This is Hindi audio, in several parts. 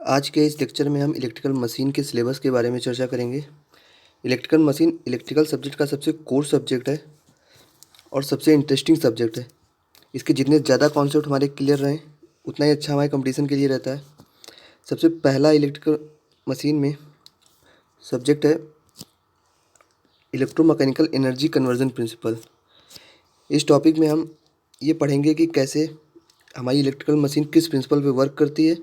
आज के इस लेक्चर में हम इलेक्ट्रिकल मशीन के सिलेबस के बारे में चर्चा करेंगे। इलेक्ट्रिकल मशीन इलेक्ट्रिकल सब्जेक्ट का सबसे कोर सब्जेक्ट है और सबसे इंटरेस्टिंग सब्जेक्ट है। इसके जितने ज़्यादा कॉन्सेप्ट हमारे क्लियर रहें उतना ही अच्छा हमारे कंपटीशन के लिए रहता है। सबसे पहला इलेक्ट्रिकल मशीन में सब्जेक्ट है इलेक्ट्रोमैकेनिकल एनर्जी कन्वर्जन प्रिंसिपल। इस टॉपिक में हम ये पढ़ेंगे कि कैसे हमारी इलेक्ट्रिकल मशीन किस प्रिंसिपल पे वर्क करती है,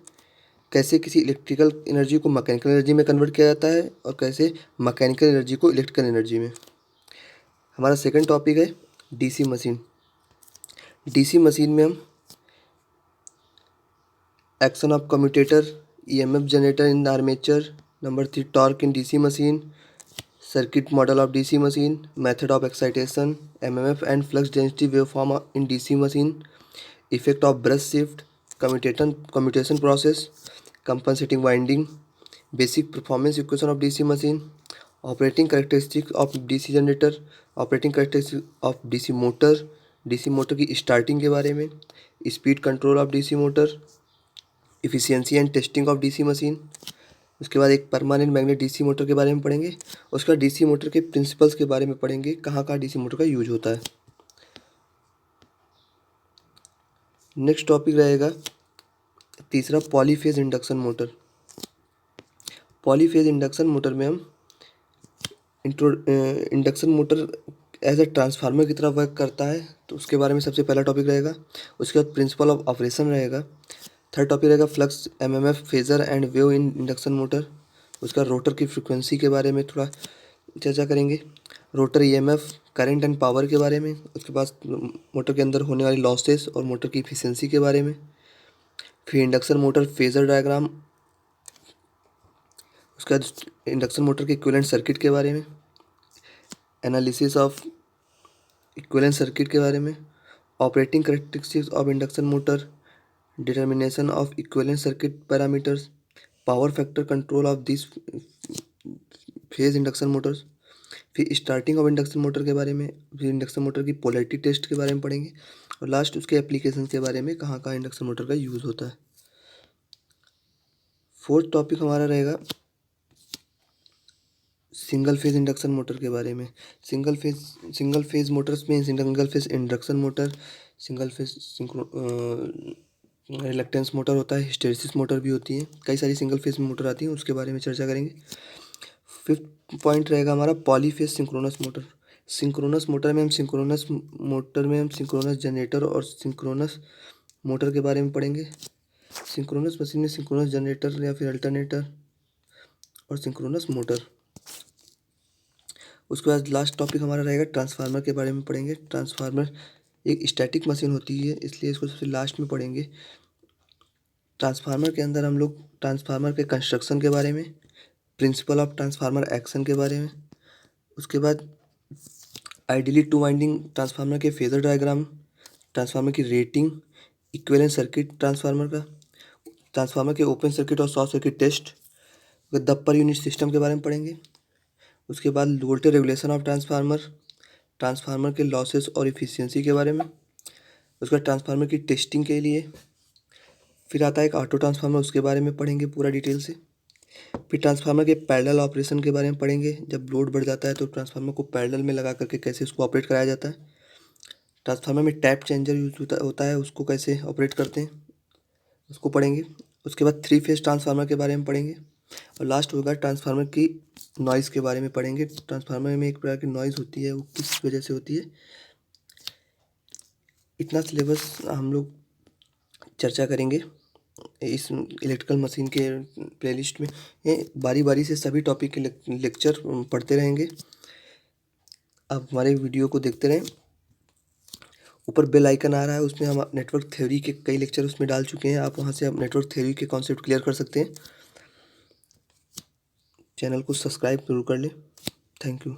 कैसे किसी इलेक्ट्रिकल एनर्जी को मैकेनिकल एनर्जी में कन्वर्ट किया जाता है और कैसे मैकेनिकल एनर्जी को इलेक्ट्रिकल एनर्जी में। हमारा सेकंड टॉपिक है डीसी मशीन। डीसी मशीन में हम action of commutator, EMF generator in armature, number 3 torque in DC machine, circuit model of DC machine, method of excitation, MMF and flux density waveform in DC machine, effect of brush shift, commutation process, compensating winding, basic performance equation of DC machine, operating characteristics of DC generator, operating characteristics of DC motor की स्टार्टिंग के बारे में, speed control of DC motor, efficiency and testing of DC machine. उसके बाद एक परमानेंट मैग्नेट डीसी मोटर के बारे में पढ़ेंगे। उसके बाद डीसी मोटर के प्रिंसिपल्स के बारे में पढ़ेंगे, कहाँ कहाँ डीसी मोटर का यूज होता है। नेक्स्ट टॉपिक रहेगा तीसरा polyphase induction motor. Polyphase induction motor में हम induction motor as a transformer की तरह वर्क करता है, तो उसके बारे में सबसे पहला टॉपिक रहेगा। उसके बाद प्रिंसिपल ऑफ ऑपरेशन रहेगा। थर्ड टॉपिक रहेगा flux, MMF, phasor and wave in induction motor. उसका रोटर की फ्रिक्वेंसी के बारे में थोड़ा चर्चा करेंगे, rotor EMF, current and power के बारे में। उसके बाद मोटर के अंदर होने वाली लॉसेस और मोटर की इफिशियंसी के बारे में। फिर इंडक्शन मोटर फेजर डायग्राम, उसके बाद इंडक्शन मोटर के इक्विवेलेंट सर्किट के बारे में, एनालिसिस ऑफ इक्विवेलेंट सर्किट के बारे में, operating characteristics of induction motor, determination of equivalent circuit parameters, power factor control of this phase induction Motors. फिर स्टार्टिंग ऑफ इंडक्शन मोटर के बारे में, फिर इंडक्शन मोटर की पोलैरिटी टेस्ट के बारे में पढ़ेंगे और लास्ट उसके एप्लीकेशन के बारे में, कहाँ कहाँ इंडक्शन मोटर का यूज़ होता है। फोर्थ टॉपिक हमारा रहेगा सिंगल फेज इंडक्शन मोटर के बारे में। सिंगल फेज मोटर्स में single phase induction motor, single phase reluctance motor होता है, हिस्टेरिसिस मोटर भी होती है, कई सारी सिंगल फेज मोटर आती हैं, उसके बारे में चर्चा करेंगे। फिफ्थ पॉइंट रहेगा हमारा polyphase synchronous motor. Synchronous motor में हम सिंक्रोनस जनरेटर और सिंक्रोनस मोटर के बारे में पढ़ेंगे। सिंक्रोनस मशीन में सिंक्रोनस जनरेटर या फिर अल्टरनेटर और सिंक्रोनस मोटर। उसके बाद लास्ट टॉपिक हमारा रहेगा ट्रांसफार्मर के बारे में पढ़ेंगे। ट्रांसफार्मर एक स्टैटिक मशीन होती है, इसलिए इसको सबसे लास्ट में पढ़ेंगे। ट्रांसफार्मर के अंदर हम लोग ट्रांसफार्मर के कंस्ट्रक्शन के बारे में, प्रिंसिपल ऑफ ट्रांसफार्मर एक्शन के बारे में, उसके बाद आइडियली टू वाइंडिंग ट्रांसफार्मर के फेजर डायग्राम, ट्रांसफार्मर की रेटिंग, इक्विवेलेंट सर्किट ट्रांसफार्मर का, ट्रांसफार्मर के ओपन सर्किट और short circuit test, the per unit system के बारे में पढ़ेंगे। उसके बाद voltage regulation of transformer, transformer के लॉसेस और इफिशियंसी के बारे में, उसका ट्रांसफार्मर की टेस्टिंग के लिए। फिर आता है एक ऑटो ट्रांसफार्मर, उसके बारे में पढ़ेंगे पूरा डिटेल से। फिर ट्रांसफार्मर के पैरेलल ऑपरेशन के बारे में पढ़ेंगे, जब लोड बढ़ जाता है तो ट्रांसफार्मर को पैरेलल में लगा करके कैसे उसको ऑपरेट कराया जाता है। ट्रांसफार्मर में टैप चेंजर यूज होता है, उसको कैसे ऑपरेट करते हैं उसको पढ़ेंगे। उसके बाद थ्री फेज ट्रांसफार्मर के बारे में पढ़ेंगे और लास्ट होगा ट्रांसफार्मर की नॉइज़ के बारे में पढ़ेंगे। ट्रांसफार्मर में एक प्रकार की नॉइज़ होती है, वो किस वजह से होती है। इतना सिलेबस हम लोग चर्चा करेंगे इस इलेक्ट्रिकल मशीन के प्लेलिस्ट में। बारी बारी से सभी टॉपिक के लेक्चर पढ़ते रहेंगे। आप हमारे वीडियो को देखते रहें। ऊपर बेल आइकन आ रहा है, उसमें हम नेटवर्क थ्योरी के कई लेक्चर उसमें डाल चुके हैं, आप वहाँ से आप नेटवर्क थ्योरी के कॉन्सेप्ट क्लियर कर सकते हैं। चैनल को सब्सक्राइब जरूर कर लें। Thank you.